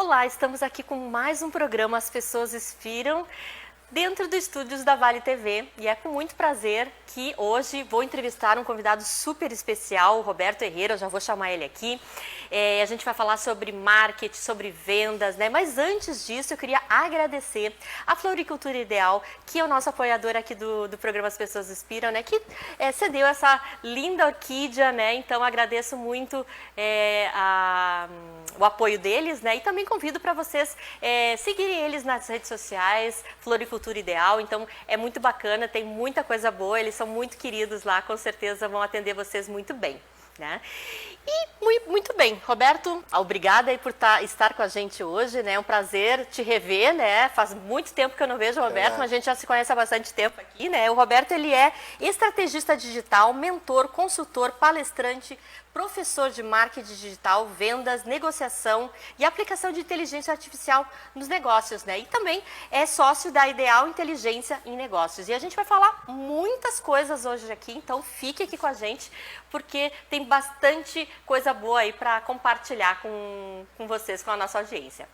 Olá, estamos aqui com mais um programa As Pessoas Inspiram, dentro dos estúdios da Vale TV, e é com muito prazer que hoje vou entrevistar um convidado super especial, o Roberto Herrera. Eu já vou chamar ele aqui. A gente vai falar sobre marketing, sobre vendas, né? Mas antes disso, eu queria agradecer a Floricultura Ideal, que é o nosso apoiador aqui do programa As Pessoas Inspiram, né? Que cedeu essa linda orquídea, né? Então, agradeço muito o apoio deles, né? E também convido para vocês seguirem eles nas redes sociais, Floricultura Ideal. Então é muito bacana, tem muita coisa boa, eles são muito queridos lá, com certeza vão atender vocês muito bem, né? E muito bem, Roberto, obrigada aí por estar com a gente hoje, né? É um prazer te rever, né? Faz muito tempo que eu não vejo o Roberto, mas a gente já se conhece há bastante tempo aqui, né? O Roberto, ele é estrategista digital, mentor, consultor, palestrante, professor de marketing digital, vendas, negociação e aplicação de inteligência artificial nos negócios, né? E também é sócio da Ideal Inteligência em Negócios. E a gente vai falar muitas coisas hoje aqui, então fique aqui com a gente, porque tem bastante coisa boa aí para compartilhar com vocês, com a nossa audiência.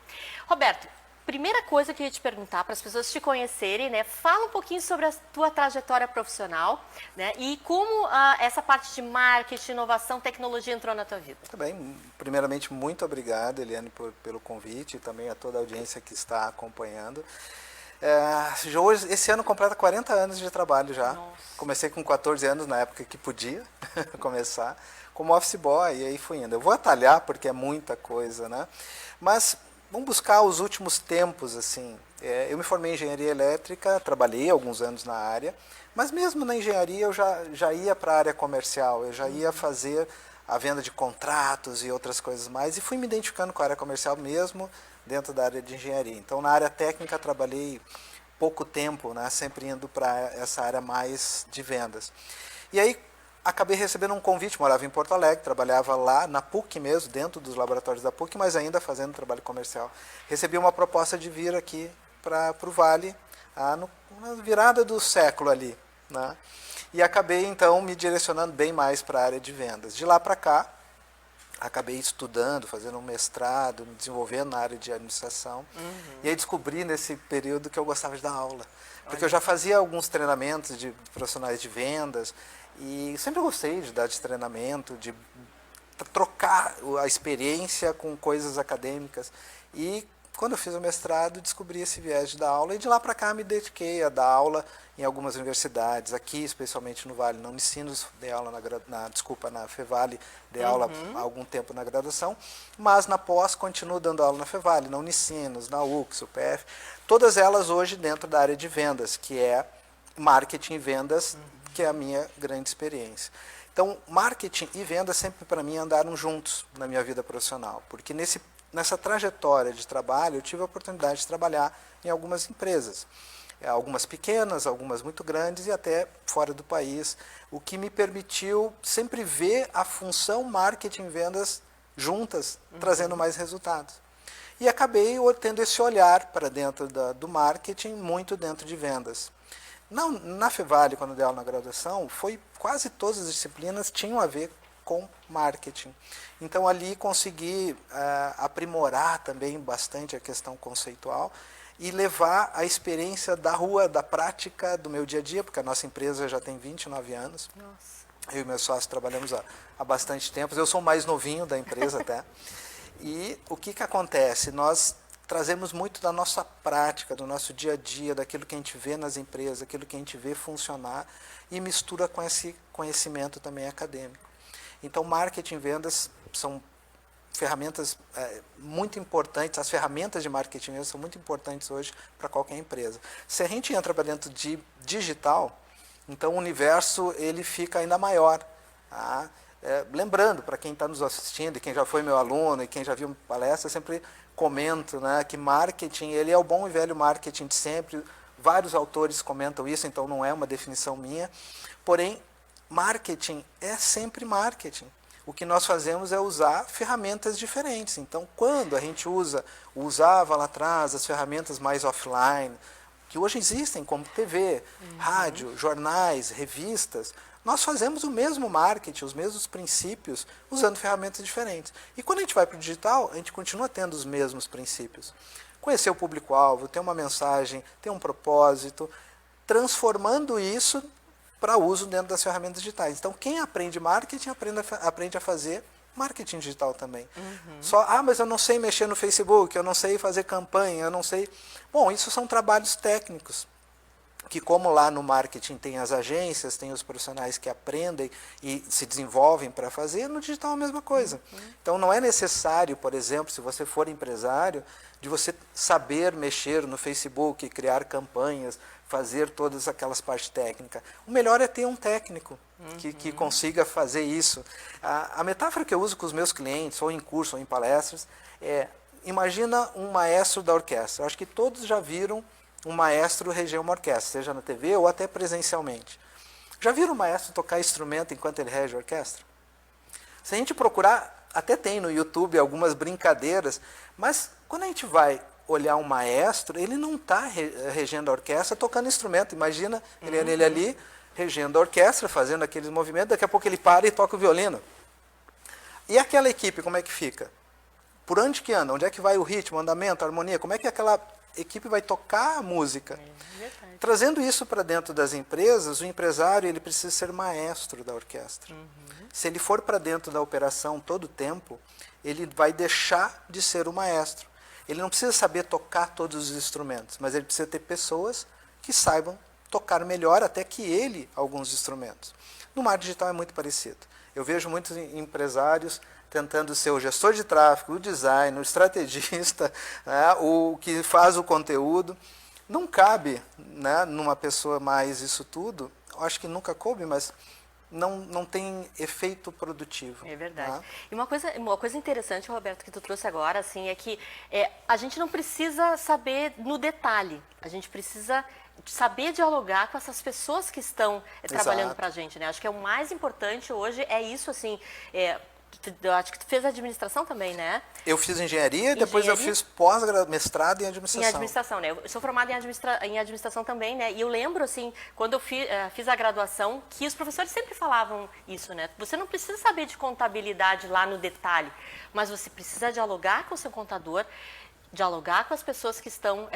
Roberto, primeira coisa que eu ia te perguntar, para as pessoas te conhecerem, né? Fala um pouquinho sobre a tua trajetória profissional, né? E como essa parte de marketing, inovação, tecnologia entrou na tua vida. Muito bem. Primeiramente, muito obrigado, Eliane, pelo convite e também a toda a audiência que está acompanhando. Hoje, esse ano completa 40 anos de trabalho já. Nossa. Comecei com 14 anos, na época que podia começar, como office boy, e aí fui indo. Eu vou atalhar porque é muita coisa, né? Mas vamos buscar os últimos tempos, assim. Eu me formei em engenharia elétrica, trabalhei alguns anos na área, mas mesmo na engenharia eu já ia para a área comercial, eu já ia fazer a venda de contratos e outras coisas mais, e fui me identificando com a área comercial mesmo dentro da área de engenharia. Então, na área técnica, trabalhei pouco tempo, né, sempre indo para essa área mais de vendas. E aí, acabei recebendo um convite, morava em Porto Alegre, trabalhava lá na PUC mesmo, dentro dos laboratórios da PUC, mas ainda fazendo trabalho comercial. Recebi uma proposta de vir aqui para o Vale, na virada do século ali, né? E acabei, então, me direcionando bem mais para a área de vendas. De lá para cá, acabei estudando, fazendo um mestrado, me desenvolvendo na área de administração. E aí descobri nesse período que eu gostava de dar aula. Porque eu já fazia alguns treinamentos de profissionais de vendas, e sempre gostei de dar de treinamento, de trocar a experiência com coisas acadêmicas. E quando eu fiz o mestrado, descobri esse viés de dar aula, e de lá para cá me dediquei a dar aula em algumas universidades, aqui especialmente no Vale, na Unicinos, dei aula na Fevale, dei aula há algum tempo na graduação, mas na pós continuo dando aula na Fevale, na Unicinos, na UX, UPF, todas elas hoje dentro da área de vendas, que é marketing e vendas, que é a minha grande experiência. Então, marketing e vendas sempre para mim andaram juntos na minha vida profissional, porque nessa trajetória de trabalho eu tive a oportunidade de trabalhar em algumas empresas, algumas pequenas, algumas muito grandes e até fora do país, o que me permitiu sempre ver a função marketing e vendas juntas, trazendo mais resultados. E acabei tendo esse olhar para dentro do marketing, muito dentro de vendas. Na Fevale, quando eu dei aula na graduação, quase todas as disciplinas tinham a ver com marketing. Então, ali consegui aprimorar também bastante a questão conceitual e levar a experiência da rua, da prática, do meu dia a dia, porque a nossa empresa já tem 29 anos. Nossa. Eu e meus sócios trabalhamos há bastante tempo. Eu sou o mais novinho da empresa até. E o que acontece? Nós trazemos muito da nossa prática, do nosso dia a dia, daquilo que a gente vê nas empresas, daquilo que a gente vê funcionar, e mistura com esse conhecimento também acadêmico. Então, marketing e vendas são ferramentas muito importantes, as ferramentas de marketing e vendas são muito importantes hoje para qualquer empresa. Se a gente entra para dentro de digital, então o universo ele fica ainda maior. Tá? Lembrando, para quem está nos assistindo, e quem já foi meu aluno, e quem já viu palestra, eu sempre comento, né, que marketing ele é o bom e velho marketing de sempre. Vários autores comentam isso, então não é uma definição minha. Porém, marketing é sempre marketing. O que nós fazemos é usar ferramentas diferentes. Então, quando a gente usava lá atrás as ferramentas mais offline, que hoje existem, como TV, rádio, jornais, revistas, nós fazemos o mesmo marketing, os mesmos princípios, usando ferramentas diferentes. E quando a gente vai para o digital, a gente continua tendo os mesmos princípios. Conhecer o público-alvo, ter uma mensagem, ter um propósito, transformando isso para uso dentro das ferramentas digitais. Então, quem aprende marketing, aprende a fazer marketing digital também. Só, mas eu não sei mexer no Facebook, eu não sei fazer campanha, eu não sei... Bom, isso são trabalhos técnicos, que como lá no marketing tem as agências, tem os profissionais que aprendem e se desenvolvem para fazer, no digital é a mesma coisa. Então não é necessário, por exemplo, se você for empresário, de você saber mexer no Facebook, criar campanhas, fazer todas aquelas partes técnicas. O melhor é ter um técnico que consiga fazer isso. A metáfora que eu uso com os meus clientes, ou em curso, ou em palestras, é, imagina um maestro da orquestra. Eu acho que todos já viram um maestro reger uma orquestra, seja na TV ou até presencialmente. Já viram um maestro tocar instrumento enquanto ele rege a orquestra? Se a gente procurar, até tem no YouTube algumas brincadeiras, mas quando a gente vai olhar um maestro, ele não está regendo a orquestra tocando instrumento. Imagina ele ali regendo a orquestra, fazendo aqueles movimentos, daqui a pouco ele para e toca o violino. E aquela equipe, como é que fica? Por onde que anda? Onde é que vai o ritmo, o andamento, a harmonia? Como é que aquela equipe vai tocar a música? Trazendo isso para dentro das empresas, o empresário ele precisa ser maestro da orquestra. Se ele for para dentro da operação todo o tempo, ele vai deixar de ser o maestro. Ele não precisa saber tocar todos os instrumentos, mas ele precisa ter pessoas que saibam tocar melhor até que ele alguns instrumentos. No marketing digital é muito parecido. Eu vejo muitos empresários tentando ser o gestor de tráfego, o designer, o estrategista, né, o que faz o conteúdo. Não cabe, né, numa pessoa mais isso tudo. Eu acho que nunca coube, mas não tem efeito produtivo. É verdade. Né? E uma coisa interessante, Roberto, que tu trouxe agora, assim, é que a gente não precisa saber no detalhe. A gente precisa saber dialogar com essas pessoas que estão trabalhando para a gente, né? Acho que é o mais importante hoje, é isso, assim... Eu acho que tu fez administração também, né? Eu fiz engenharia, depois eu fiz mestrado em administração. Em administração, né? Eu sou formada em administração também, né? E eu lembro, assim, quando eu fiz a graduação, que os professores sempre falavam isso, né? Você não precisa saber de contabilidade lá no detalhe, mas você precisa dialogar com o seu contador, dialogar com as pessoas que estão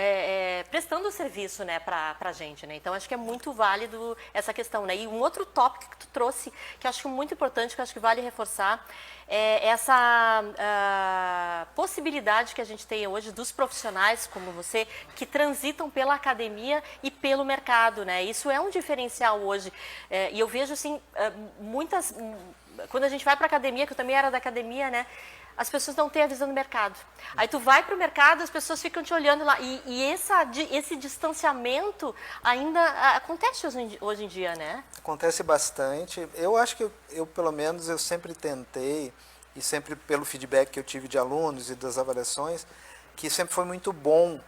prestando o serviço, né, para a gente, né? Então, acho que é muito válido essa questão, né? E um outro tópico que tu trouxe, que eu acho muito importante, que eu acho que vale reforçar, é essa possibilidade que a gente tem hoje dos profissionais, como você, que transitam pela academia e pelo mercado, né? Isso é um diferencial hoje. E eu vejo, assim, quando a gente vai para a academia, que eu também era da academia, né? As pessoas não têm a visão do mercado. Aí tu vai para o mercado, as pessoas ficam te olhando lá. E esse distanciamento ainda acontece hoje em dia, né? Acontece bastante. Eu acho que eu pelo menos, eu sempre tentei, e sempre pelo feedback que eu tive de alunos e das avaliações, que sempre foi muito bom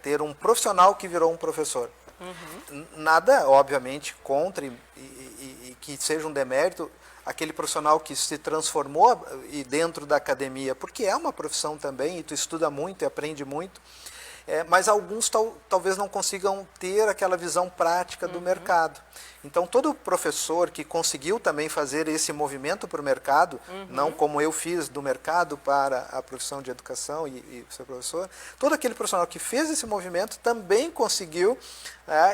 ter um profissional que virou um professor. Nada, obviamente, contra e que seja um demérito aquele profissional que se transformou e dentro da academia, porque é uma profissão também, e tu estuda muito e aprende muito, mas alguns talvez não consigam ter aquela visão prática do mercado. Então, todo professor que conseguiu também fazer esse movimento para o mercado, não como eu fiz do mercado para a profissão de educação e ser professor, todo aquele profissional que fez esse movimento também conseguiu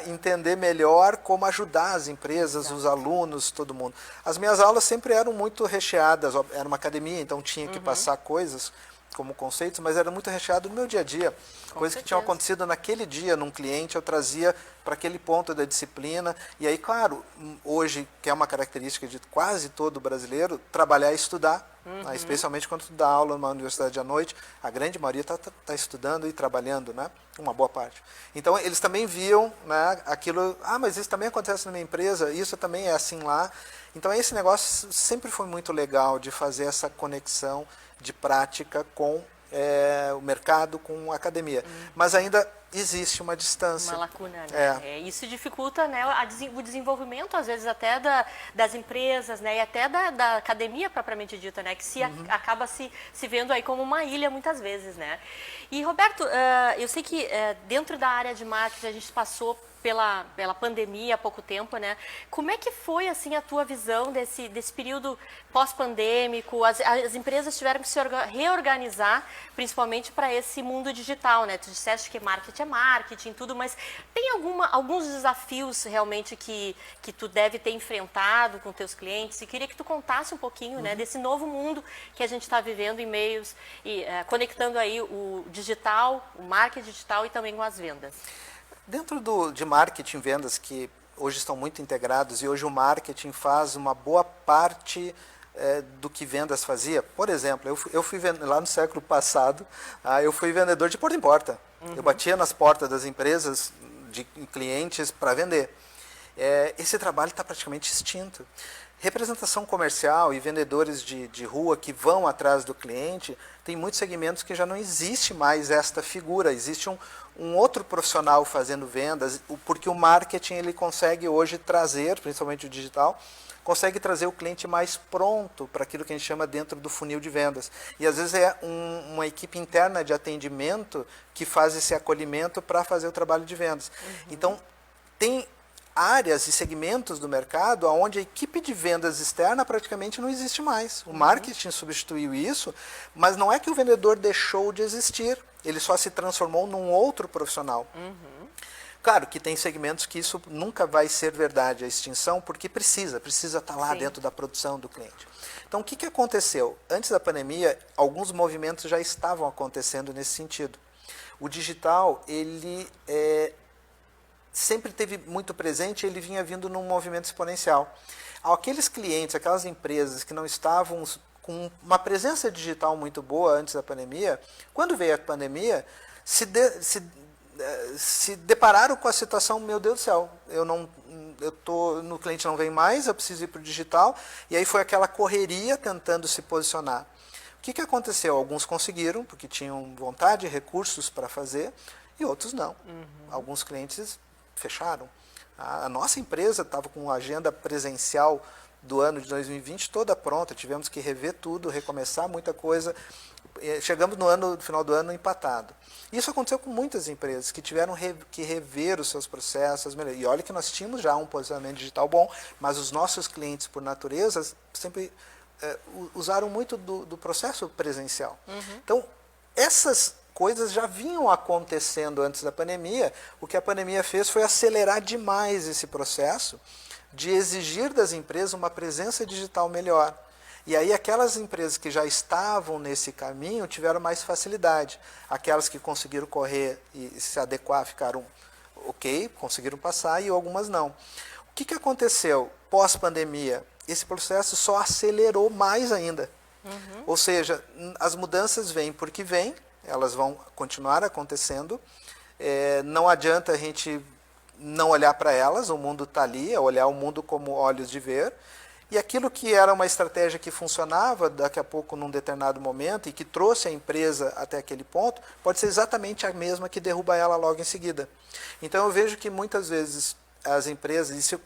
entender melhor como ajudar as empresas, os alunos, todo mundo. As minhas aulas sempre eram muito recheadas, era uma academia, então tinha que passar coisas como conceitos, mas era muito recheado no meu dia a dia. Coisas que tinham acontecido naquele dia num cliente, eu trazia para aquele ponto da disciplina. E aí, claro, hoje, que é uma característica de quase todo brasileiro, trabalhar e estudar, né? Especialmente quando tu dá aula numa universidade à noite, a grande maioria está estudando e trabalhando, né? Uma boa parte. Então, eles também viam, né, aquilo, mas isso também acontece na minha empresa, isso também é assim lá. Então, esse negócio sempre foi muito legal de fazer essa conexão de prática com o mercado, com a academia. Mas ainda existe uma distância. Uma lacuna, né? Isso dificulta, né, o desenvolvimento, às vezes, até das empresas, né, e até da academia propriamente dita, né, que acaba se vendo aí como uma ilha muitas vezes, né? E, Roberto, eu sei que dentro da área de marketing a gente passou pela pandemia há pouco tempo, né? Como é que foi, assim, a tua visão desse período pós-pandêmico? As empresas tiveram que se reorganizar, principalmente para esse mundo digital, né? Tu disseste que marketing é marketing, tudo, mas tem alguns desafios realmente que tu deve ter enfrentado com teus clientes? E queria que tu contasse um pouquinho, né, desse novo mundo que a gente está vivendo em meios, e conectando aí o digital, o marketing digital e também com as vendas. Dentro de marketing e vendas, que hoje estão muito integrados, e hoje o marketing faz uma boa parte do que vendas fazia. Por exemplo, eu fui lá no século passado, eu fui vendedor de porta em porta. Eu batia nas portas das empresas, de clientes, para vender. Esse trabalho está praticamente extinto. Representação comercial e vendedores de rua que vão atrás do cliente, tem muitos segmentos que já não existe mais esta figura, existe um outro profissional fazendo vendas, porque o marketing ele consegue hoje trazer, principalmente o digital, consegue trazer o cliente mais pronto para aquilo que a gente chama dentro do funil de vendas. E às vezes é uma equipe interna de atendimento que faz esse acolhimento para fazer o trabalho de vendas. Então, tem áreas e segmentos do mercado onde a equipe de vendas externa praticamente não existe mais. O marketing substituiu isso, mas não é que o vendedor deixou de existir, ele só se transformou num outro profissional. Claro que tem segmentos que isso nunca vai ser verdade, a extinção, porque precisa estar lá dentro da produção do cliente. Então, o que aconteceu? Antes da pandemia, alguns movimentos já estavam acontecendo nesse sentido. O digital, ele sempre teve muito presente, ele vinha vindo num movimento exponencial. Aqueles clientes, aquelas empresas que não estavam com uma presença digital muito boa antes da pandemia, quando veio a pandemia, se depararam com a situação, meu Deus do céu, no cliente não vem mais, eu preciso ir para o digital, e aí foi aquela correria tentando se posicionar. O que aconteceu? Alguns conseguiram, porque tinham vontade e recursos para fazer, e outros não. Alguns clientes fecharam. A nossa empresa estava com a agenda presencial do ano de 2020 toda pronta, tivemos que rever tudo, recomeçar muita coisa. Chegamos no final do ano empatado. Isso aconteceu com muitas empresas que tiveram que rever os seus processos. E olha que nós tínhamos já um posicionamento digital bom, mas os nossos clientes, por natureza, sempre usaram muito do processo presencial. Então, essas coisas já vinham acontecendo antes da pandemia. O que a pandemia fez foi acelerar demais esse processo de exigir das empresas uma presença digital melhor. E aí aquelas empresas que já estavam nesse caminho tiveram mais facilidade. Aquelas que conseguiram correr e se adequar ficaram ok, conseguiram passar, e algumas não. O que aconteceu pós-pandemia? Esse processo só acelerou mais ainda. Ou seja, as mudanças vêm porque vêm, elas vão continuar acontecendo. Não adianta a gente não olhar para elas, o mundo está ali, é olhar o mundo como olhos de ver. E aquilo que era uma estratégia que funcionava daqui a pouco num determinado momento e que trouxe a empresa até aquele ponto, pode ser exatamente a mesma que derruba ela logo em seguida. Então eu vejo que muitas vezes as empresas, isso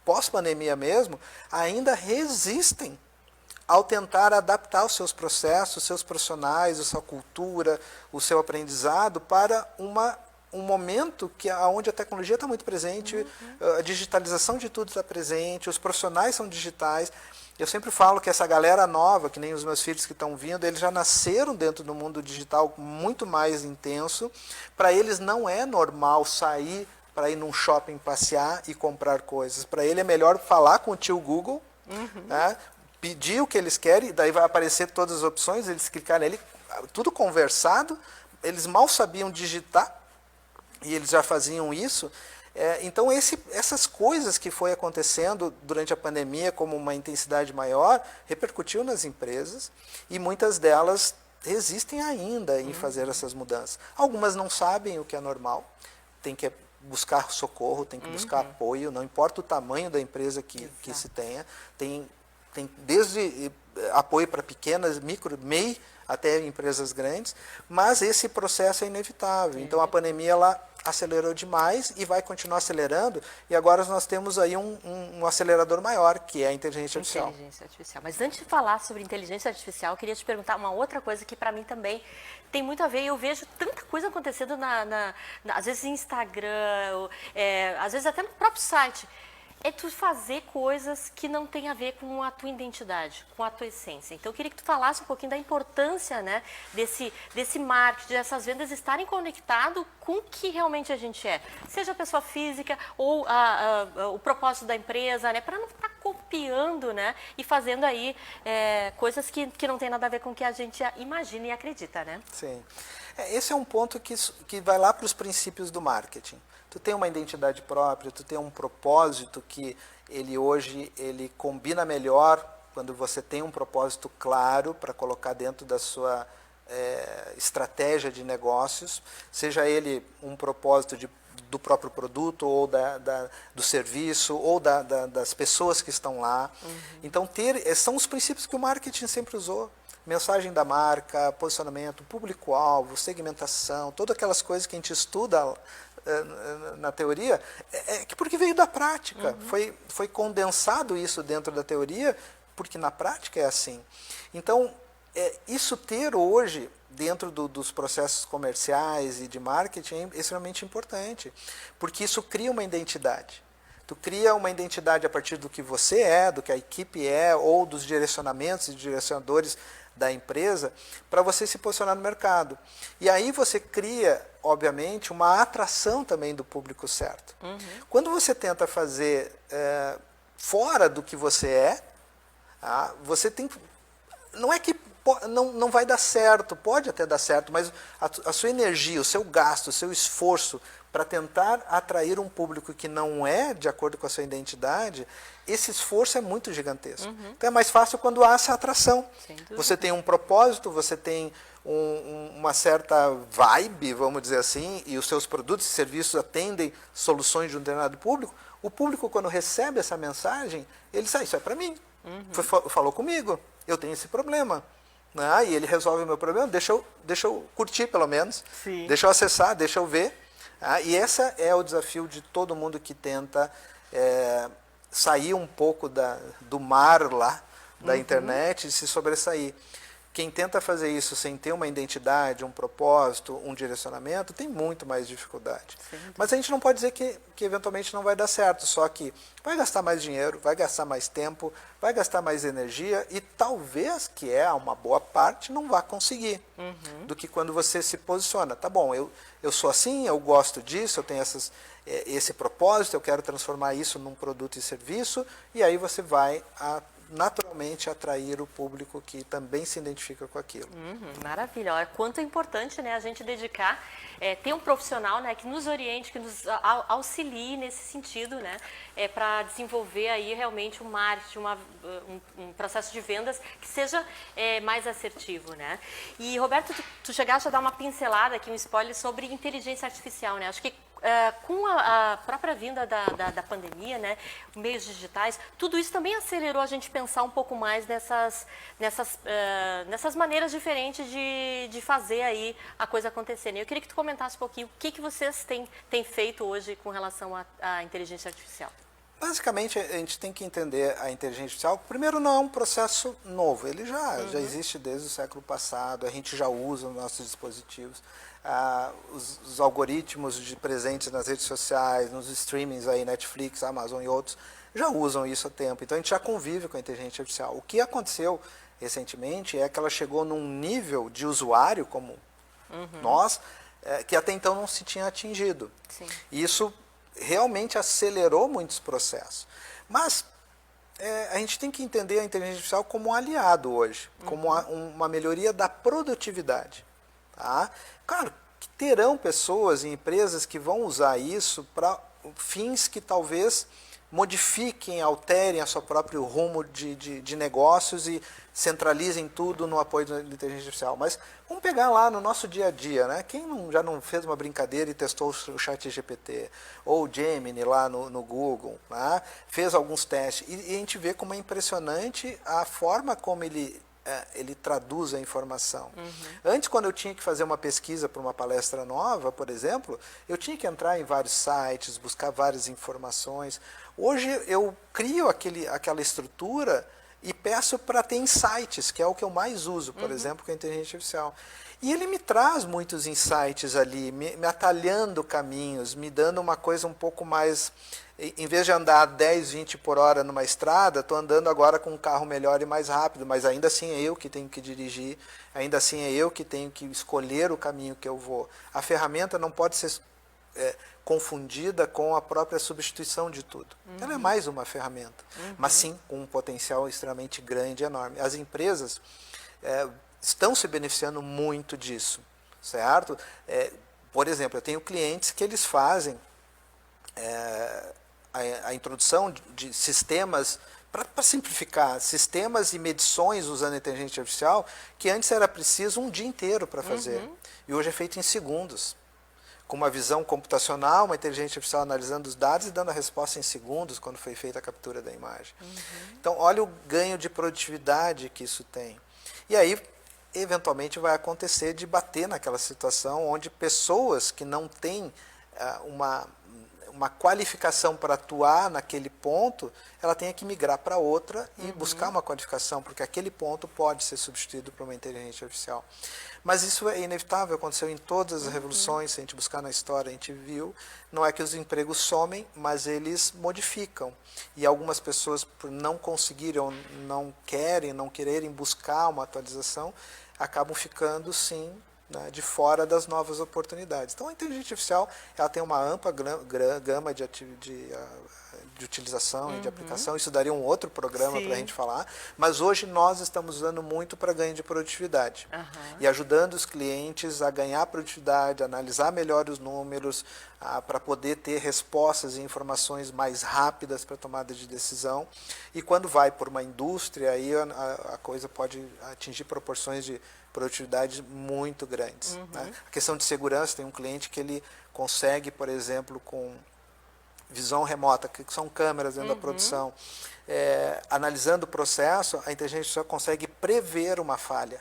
pós-pandemia mesmo, ainda resistem ao tentar adaptar os seus processos, os seus profissionais, a sua cultura, o seu aprendizado para um momento onde a tecnologia está muito presente, a digitalização de tudo está presente, os profissionais são digitais. Eu sempre falo que essa galera nova, que nem os meus filhos que estão vindo, eles já nasceram dentro do mundo digital muito mais intenso. Para eles não é normal sair para ir num shopping passear e comprar coisas. Para ele é melhor falar com o tio Google, né, pedir o que eles querem, daí vai aparecer todas as opções, eles clicarem nele, tudo conversado, eles mal sabiam digitar, e eles já faziam isso. Então, essas coisas que foi acontecendo durante a pandemia como uma intensidade maior, repercutiu nas empresas, e muitas delas resistem ainda em fazer essas mudanças. Algumas não sabem o que é normal, tem que buscar socorro, tem que buscar apoio, não importa o tamanho da empresa que se tenha, tem desde apoio para pequenas, micro, MEI, até empresas grandes, mas esse processo é inevitável. Então a pandemia ela acelerou demais e vai continuar acelerando, e agora nós temos aí um acelerador maior, que é a inteligência artificial. Inteligência artificial. Mas antes de falar sobre inteligência artificial, eu queria te perguntar uma outra coisa que para mim também tem muito a ver. Eu vejo tanta coisa acontecendo, às vezes no Instagram, às vezes até no próprio site. É tu fazer coisas que não tem a ver com a tua identidade, com a tua essência. Então, eu queria que tu falasse um pouquinho da importância, né, desse marketing, dessas vendas estarem conectado com o que realmente a gente é. Seja a pessoa física ou o propósito da empresa, né, para não estar copiando, né, e fazendo aí coisas que não tem nada a ver com o que a gente imagina e acredita, né? Sim. Esse é um ponto que vai lá para os princípios do marketing. Tu tem uma identidade própria, tu tem um propósito que hoje ele combina melhor quando você tem um propósito claro para colocar dentro da sua estratégia de negócios, seja ele um propósito do próprio produto ou do serviço ou das pessoas que estão lá. Uhum. Então, são os princípios que o marketing sempre usou. Mensagem da marca, posicionamento, público-alvo, segmentação, todas aquelas coisas que a gente estuda na teoria, porque veio da prática. Uhum. Foi condensado isso dentro da teoria, porque na prática é assim. Então, isso ter hoje, dentro dos processos comerciais e de marketing, é extremamente importante, porque isso cria uma identidade. Tu cria uma identidade a partir do que você é, do que a equipe é, ou dos direcionamentos e direcionadores da empresa, para você se posicionar no mercado. E aí você cria, obviamente, uma atração também do público certo. Uhum. Quando você tenta fazer fora do que você é, você tem... Não é que não vai dar certo, pode até dar certo, mas a sua energia, o seu gasto, o seu esforço para tentar atrair um público que não é de acordo com a sua identidade, esse esforço é muito gigantesco. Uhum. Então é mais fácil quando há essa atração. Você tem um propósito, você tem uma certa vibe, vamos dizer assim, e os seus produtos e serviços atendem soluções de um determinado público. O público, quando recebe essa mensagem, ele diz, isso é para mim. Uhum. Falou comigo, eu tenho esse problema. E ele resolve o meu problema, deixa eu curtir pelo menos, sim, deixa eu acessar, deixa eu ver. E esse é o desafio de todo mundo que tenta sair um pouco do mar lá, da internet, e se sobressair. Quem tenta fazer isso sem ter uma identidade, um propósito, um direcionamento, tem muito mais dificuldade. Sim. Mas a gente não pode dizer que eventualmente não vai dar certo, só que vai gastar mais dinheiro, vai gastar mais tempo, vai gastar mais energia e talvez, que é uma boa parte, não vá conseguir. Uhum. Do que quando você se posiciona. Tá bom, eu sou assim, eu gosto disso, eu tenho esse propósito, eu quero transformar isso num produto e serviço, e aí você vai naturalmente atrair o público que também se identifica com aquilo. Maravilha. Olha, quanto é importante, né, a gente dedicar, ter um profissional, né, que nos oriente, que nos auxilie nesse sentido, né, para desenvolver aí realmente um marketing, um processo de vendas que seja mais assertivo, né. E, Roberto, tu chegaste a dar uma pincelada aqui, um spoiler sobre inteligência artificial, né. Acho que com a própria vinda da pandemia, né, meios digitais, tudo isso também acelerou a gente pensar um pouco mais nessas maneiras diferentes de fazer aí a coisa acontecer. Eu queria que tu comentasse um pouquinho o que vocês têm feito hoje com relação à inteligência artificial. Basicamente, a gente tem que entender a inteligência artificial. Primeiro, não é um processo novo, ele já existe desde o século passado, a gente já usa nos nossos dispositivos. Os algoritmos presentes nas redes sociais, nos streamings, aí, Netflix, Amazon e outros, já usam isso há tempo. Então, a gente já convive com a inteligência artificial. O que aconteceu recentemente é que ela chegou num nível de usuário, como nós, que até então não se tinha atingido. Sim. E isso realmente acelerou muitos processos. Mas a gente tem que entender a inteligência artificial como um aliado hoje, como uma melhoria da produtividade. Tá? Claro que terão pessoas e empresas que vão usar isso para fins que talvez modifiquem, alterem a seu próprio rumo de negócios e centralizem tudo no apoio da inteligência artificial. Mas vamos pegar lá no nosso dia a dia, né? Quem já não fez uma brincadeira e testou o ChatGPT ou o Gemini lá no Google, né? Fez alguns testes e a gente vê como é impressionante a forma como ele ele traduz a informação. Antes, quando eu tinha que fazer uma pesquisa para uma palestra nova, por exemplo, eu tinha que entrar em vários sites, buscar várias informações. Hoje eu crio aquela estrutura e peço para ter insights, que é o que eu mais uso, por exemplo, com a inteligência artificial. E ele me traz muitos insights ali, me atalhando caminhos, me dando uma coisa um pouco mais... Em vez de andar 10, 20 por hora numa estrada, estou andando agora com um carro melhor e mais rápido, mas ainda assim é eu que tenho que dirigir, ainda assim é eu que tenho que escolher o caminho que eu vou. A ferramenta não pode ser confundida com a própria substituição de tudo. Ela é mais uma ferramenta, mas sim com um potencial extremamente grande e enorme. As empresas estão se beneficiando muito disso, certo? Por exemplo, eu tenho clientes que eles fazem a introdução de sistemas, para simplificar, sistemas e medições usando a inteligência artificial, que antes era preciso um dia inteiro para fazer, e hoje é feito em segundos. Com uma visão computacional, uma inteligência artificial analisando os dados e dando a resposta em segundos, quando foi feita a captura da imagem. Então, olha o ganho de produtividade que isso tem. E aí, eventualmente, vai acontecer de bater naquela situação onde pessoas que não têm uma qualificação para atuar naquele ponto, ela tenha que migrar para outra e buscar uma qualificação, porque aquele ponto pode ser substituído por uma inteligência artificial. Mas isso é inevitável, aconteceu em todas as revoluções, se a gente buscar na história, a gente viu, não é que os empregos somem, mas eles modificam. E algumas pessoas, por não conseguirem, ou não quererem buscar uma atualização, acabam ficando, sim, né, de fora das novas oportunidades. Então, a inteligência artificial ela tem uma ampla gama de utilização e de aplicação. Isso daria um outro programa para a gente falar. Mas hoje nós estamos usando muito para ganho de produtividade. E ajudando os clientes a ganhar produtividade, a analisar melhor os números, para poder ter respostas e informações mais rápidas para tomada de decisão. E quando vai por uma indústria, aí a coisa pode atingir proporções de produtividade muito grandes. Né? A questão de segurança, tem um cliente que ele consegue, por exemplo, com visão remota, que são câmeras dentro da produção, analisando o processo, a inteligência artificial consegue prever uma falha.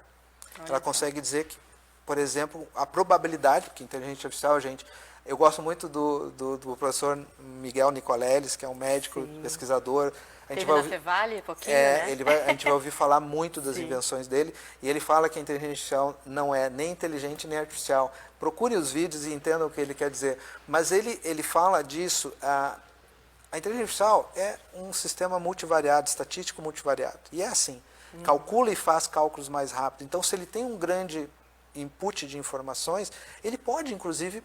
Ela consegue dizer que, por exemplo, a probabilidade, porque inteligência artificial, gente, eu gosto muito do professor Miguel Nicoleles, que é um médico, pesquisador. A gente vai ouvir, Fevale, pouquinho, né? a gente vai ouvir falar muito das invenções dele, e ele fala que a inteligência artificial não é nem inteligente nem artificial. Procure os vídeos e entendam o que ele quer dizer. Mas ele fala disso, a inteligência artificial é um sistema multivariado, estatístico multivariado. E é assim, calcula e faz cálculos mais rápido. Então, se ele tem um grande input de informações, ele pode, inclusive,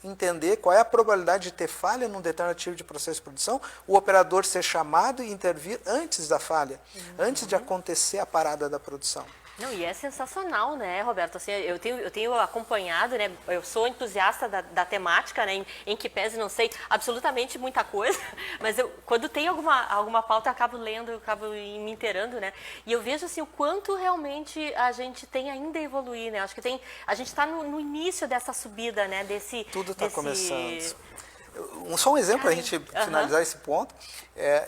entender qual é a probabilidade de ter falha num determinado tipo de processo de produção, o operador ser chamado e intervir antes da falha, antes de acontecer a parada da produção. Não, e é sensacional, né, Roberto? Assim, eu tenho acompanhado, né? Eu sou entusiasta da temática, né? Em que pese não sei absolutamente muita coisa, mas quando tem alguma pauta, eu acabo lendo, eu acabo me inteirando, né? E eu vejo assim o quanto realmente a gente tem ainda a evoluir, né? Acho que a gente está no início dessa subida, né? Tudo está começando. Só um exemplo para a gente finalizar esse ponto.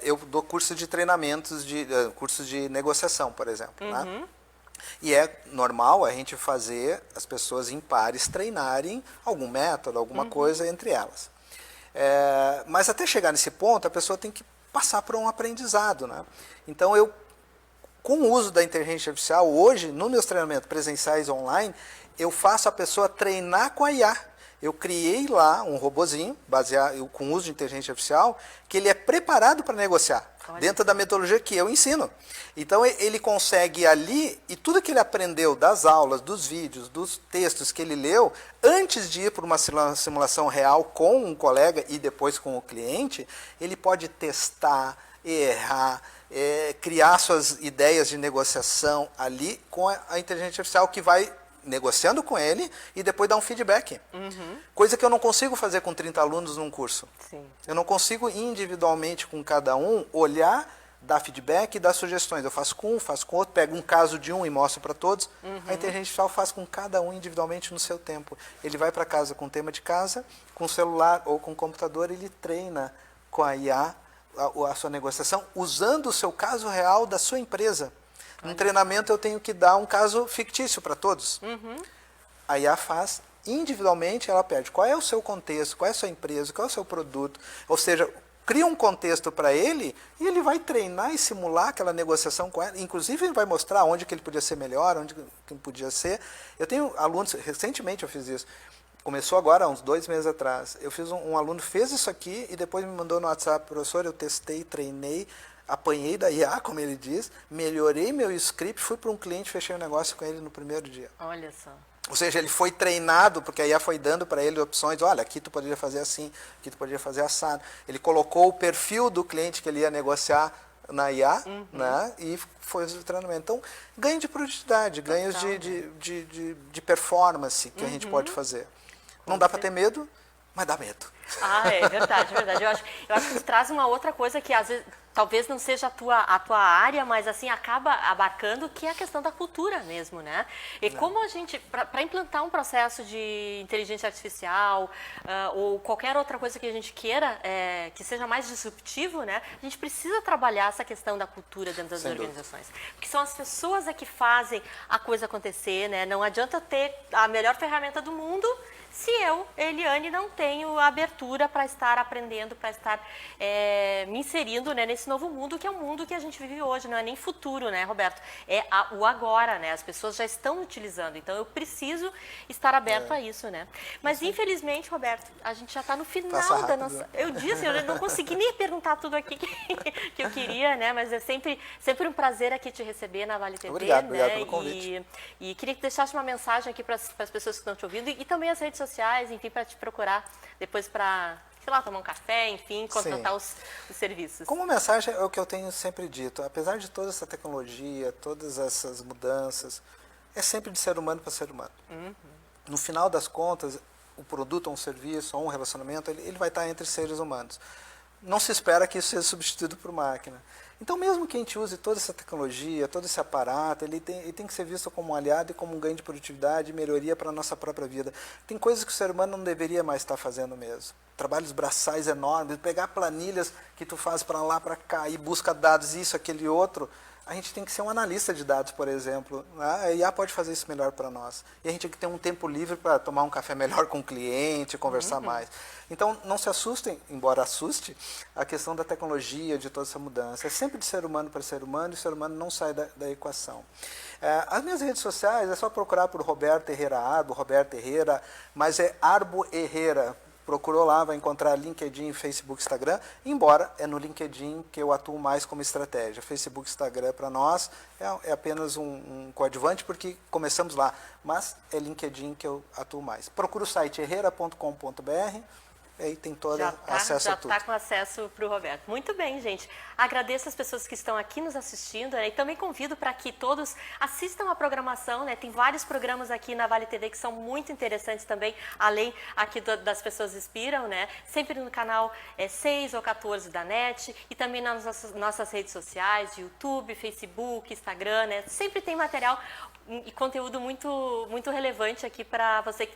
Eu dou curso de treinamentos, cursos de negociação, por exemplo, né? E é normal a gente fazer as pessoas em pares treinarem algum método, alguma coisa entre elas. Mas até chegar nesse ponto, a pessoa tem que passar por um aprendizado, né? Então, com o uso da inteligência artificial, hoje, nos meus treinamentos presenciais online, eu faço a pessoa treinar com a IA. Eu criei lá um robozinho, baseado com uso de inteligência artificial, que ele é preparado para negociar, dentro da metodologia que eu ensino. Então, ele consegue ali, e tudo que ele aprendeu das aulas, dos vídeos, dos textos que ele leu, antes de ir para uma simulação real com um colega e depois com o cliente, ele pode testar, errar, criar suas ideias de negociação ali com a inteligência artificial, que vai negociando com ele e depois dar um feedback. Coisa que eu não consigo fazer com 30 alunos num curso. Eu não consigo individualmente com cada um olhar, dar feedback e dar sugestões. Eu faço com um, faço com outro, pego um caso de um e mostro para todos. A inteligência artificial faz com cada um individualmente no seu tempo. Ele vai para casa com o tema de casa, com o celular ou com o computador, ele treina com a IA a sua negociação, usando o seu caso real da sua empresa. No treinamento eu tenho que dar um caso fictício para todos. A IA faz individualmente, ela pede qual é o seu contexto, qual é a sua empresa, qual é o seu produto. Ou seja, cria um contexto para ele e ele vai treinar e simular aquela negociação com ela. Inclusive, ele vai mostrar onde que ele podia ser melhor, onde que ele podia ser. Eu tenho alunos, recentemente eu fiz isso. Começou agora, há uns 2 meses atrás. Eu fiz um aluno fez isso aqui e depois me mandou no WhatsApp, professor, eu testei, treinei, apanhei da IA, como ele diz, melhorei meu script, fui para um cliente, fechei um negócio com ele no primeiro dia. Olha só. Ou seja, ele foi treinado, porque a IA foi dando para ele opções, olha, aqui tu poderia fazer assim, aqui tu poderia fazer assado. Ele colocou o perfil do cliente que ele ia negociar na IA, né, e foi o treinamento. Então, ganho de produtividade, ganhos de performance que a gente pode fazer. Não dá para ter medo, mas dá medo. Ah, é verdade, é verdade. Eu acho que isso traz uma outra coisa que às vezes talvez não seja a tua área, mas assim acaba abarcando, que é a questão da cultura mesmo, né? E como a gente, para implantar um processo de inteligência artificial ou qualquer outra coisa que a gente queira que seja mais disruptivo, né? A gente precisa trabalhar essa questão da cultura dentro das organizações. Porque são as pessoas que fazem a coisa acontecer, né? Não adianta eu ter a melhor ferramenta do mundo se eu, Eliane, não tenho abertura para estar aprendendo, para estar me inserindo, né, nesse novo mundo, que é o mundo que a gente vive hoje, não é nem futuro, né, Roberto? É o agora, né? As pessoas já estão utilizando, então eu preciso estar aberto a isso, né? Mas, infelizmente, Roberto, a gente já está no final da nossa... Eu disse, eu não consegui nem perguntar tudo aqui que eu queria, né? Mas é sempre um prazer aqui te receber na Vale TV, obrigado né? pelo convite. E queria que deixasse uma mensagem aqui para as pessoas que estão te ouvindo e também as redes sociais, enfim, para te procurar depois para, sei lá, tomar um café, enfim, contratar os serviços. Como mensagem é o que eu tenho sempre dito, apesar de toda essa tecnologia, todas essas mudanças, é sempre de ser humano para ser humano. No final das contas, o produto ou um serviço ou um relacionamento, ele vai estar entre seres humanos. Não se espera que isso seja substituído por máquina. Então, mesmo que a gente use toda essa tecnologia, todo esse aparato, ele tem que ser visto como um aliado e como um ganho de produtividade e melhoria para a nossa própria vida. Tem coisas que o ser humano não deveria mais estar fazendo mesmo. Trabalhos braçais enormes, pegar planilhas que tu faz para lá, para cá, e busca dados, isso, aquele outro. A gente tem que ser um analista de dados, por exemplo. A IA pode fazer isso melhor para nós. E a gente tem que ter um tempo livre para tomar um café melhor com o cliente, conversar mais. Então, não se assustem, embora assuste, a questão da tecnologia, de toda essa mudança. É sempre de ser humano para ser humano, e o ser humano não sai da equação. As minhas redes sociais, é só procurar por Roberto Herrera Arbo, Roberto Herrera, mas é Arbo Herrera. Procurou lá, vai encontrar LinkedIn, Facebook, Instagram, embora é no LinkedIn que eu atuo mais como estratégia. Facebook, Instagram para nós é apenas um coadjuvante, porque começamos lá, mas é LinkedIn que eu atuo mais. Procura o site herrera.com.br, aí tem todo acesso a tudo. Já está com acesso para o Roberto. Muito bem, gente. Agradeço as pessoas que estão aqui nos assistindo, né? E também convido para que todos assistam a programação, né? Tem vários programas aqui na Vale TV que são muito interessantes também, além aqui das Pessoas Inspiram, né? Sempre no canal 6 ou 14 da NET e também nas nossas redes sociais, YouTube, Facebook, Instagram, né? Sempre tem material e conteúdo muito relevante aqui para você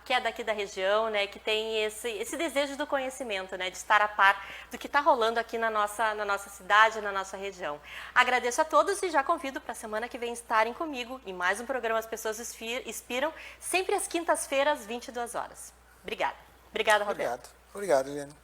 que é daqui da região, né? Que tem esse desejo do conhecimento, né? De estar a par do que está rolando aqui na nossa cidade, na nossa região. Agradeço a todos e já convido para a semana que vem estarem comigo em mais um programa As Pessoas Inspiram, sempre às quintas-feiras, 22 horas. Obrigada. Obrigada, Roberto. Obrigado, Eliane.